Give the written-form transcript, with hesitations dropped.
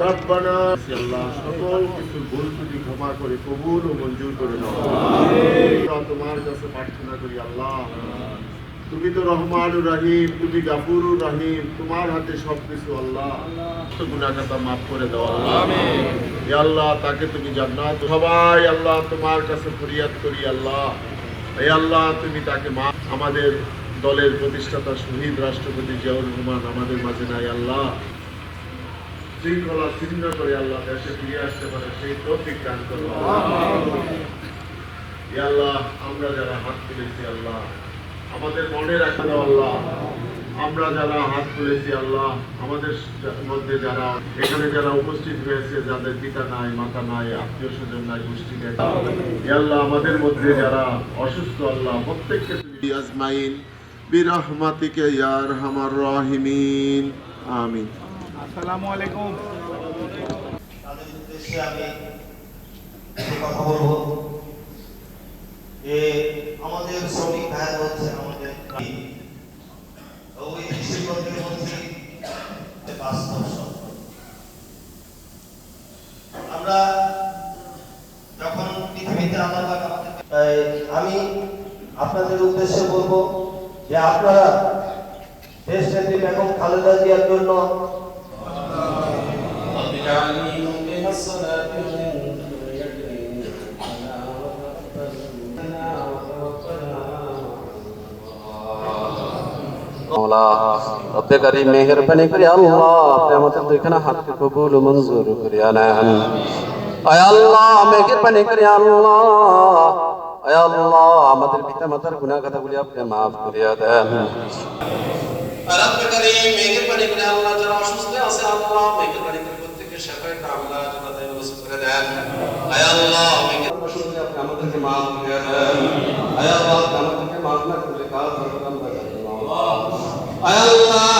রব্বানা আল্লাহ সকল কিছু ভুল ত্রুটি ক্ষমা করে কবুল ও মঞ্জুর করে নাও। আমরা তোমার কাছে প্রার্থনা করি আল্লাহ, তুমি তো রহমানুর রহিম, তুমি গাফুরুর রহিম, তোমার হাতে সবকিছু। আল্লাহ গুনাহ খাতা মাফ করে দাও আল্লাহ। ইয়া আল্লাহ তাকে তুমি জান্নাত, সবাই আল্লাহ তোমার কাছে ফরিয়াদ করি আল্লাহ, এই আল্লাহ তুমি তাকে মাফ। আমাদের দলের প্রতিষ্ঠাতা শহীদ রাষ্ট্রপতি জিয়াউর রহমান আমাদের মাঝে নাই আল্লাহ, শৃঙ্খলা ছিন্ন করে আল্লাহ দেশে ফিরে আসতে পারে সেই তৌফিক দান করো ইয়া আল্লাহ। আমরা যারা হাত তুলেছি আল্লাহ আমাদের মনে রাখা দাও আল্লাহ, আমরা যারা হাত তুলেছি আল্লাহ আমাদের মধ্যে যারা এখানে যারা উপস্থিত হয়েছে, যাদের পিতা নাই, মাতা নাই, আত্মীয় স্বজন নাই, গোষ্ঠী নাই, ইয়া আল্লাহ আমাদের মধ্যে যারা অসুস্থ আল্লাহ প্রত্যেককে তুমি আজমাইন বিরহমাতিকা ইয়া আরহামার রাহিমিন, আমিন। আসসালামু আলাইকুম। তাদের উদ্দেশ্যে আমি কথা বলবো যে আমাদের শ্রমিক ভাইরা হচ্ছে আমাদের ওই কৃষিপন্থীর মধ্যে বাস্তব সত্য। আমরা যখন পৃথিবীতে আল্লাহ আমি আপনাদের উদ্দেশ্যে বলবো যে আপনারা দেশনেত্রী বেগম খালেদা জিয়ার জন্য রব্বে কারীম মেহেরবানি করে আল্লাহ আপনি আমাদের দুইখানা হাতকে কবুল ও মঞ্জুর করিয়া নেন। আয় আল্লাহ মেহেরবানি করে আল্লাহ, আয় আল্লাহ আমাদের পিতা মাতার গুনাহ খাতাগুলি আপনি মাফ করিয়া দেন। রব্বে কারীম মেহেরবানি করে আল্লাহ যারা অসুস্থ আছে আল্লাহ মেহেরবানি করে প্রত্যেককে শিফায়ে কামিলা জান্নাতের ব্যবস্থা করে দেন। আয় আল্লাহ মেহেরবানি করে আপনি আমাদেরকে মাফ করিয়া দেন। আয় আল্লাহ আমাদেরকে মাফ না করলে কার ধর্ম আমরা জানি না। আয় আল্লাহ